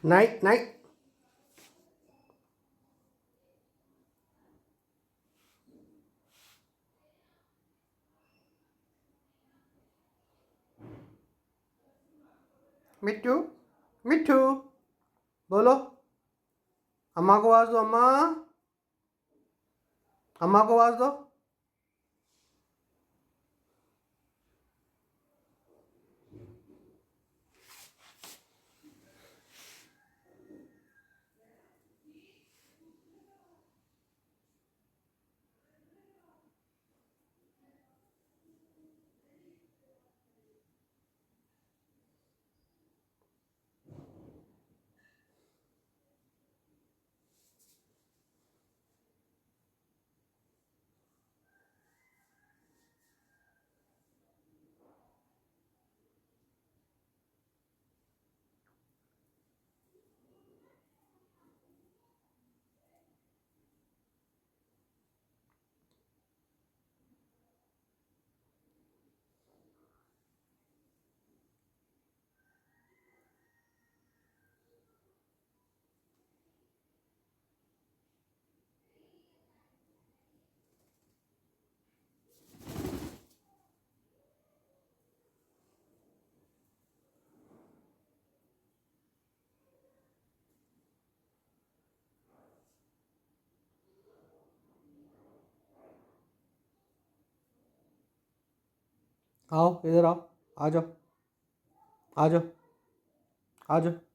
नहीं नहीं। मिट्टू, मिट्टू, बोलो। अम्मा को आवाज दो। अम्मा, अम्मा को आवाज दो। आओ इधर आओ, आ जाओ, आ जाओ, आ जाओ।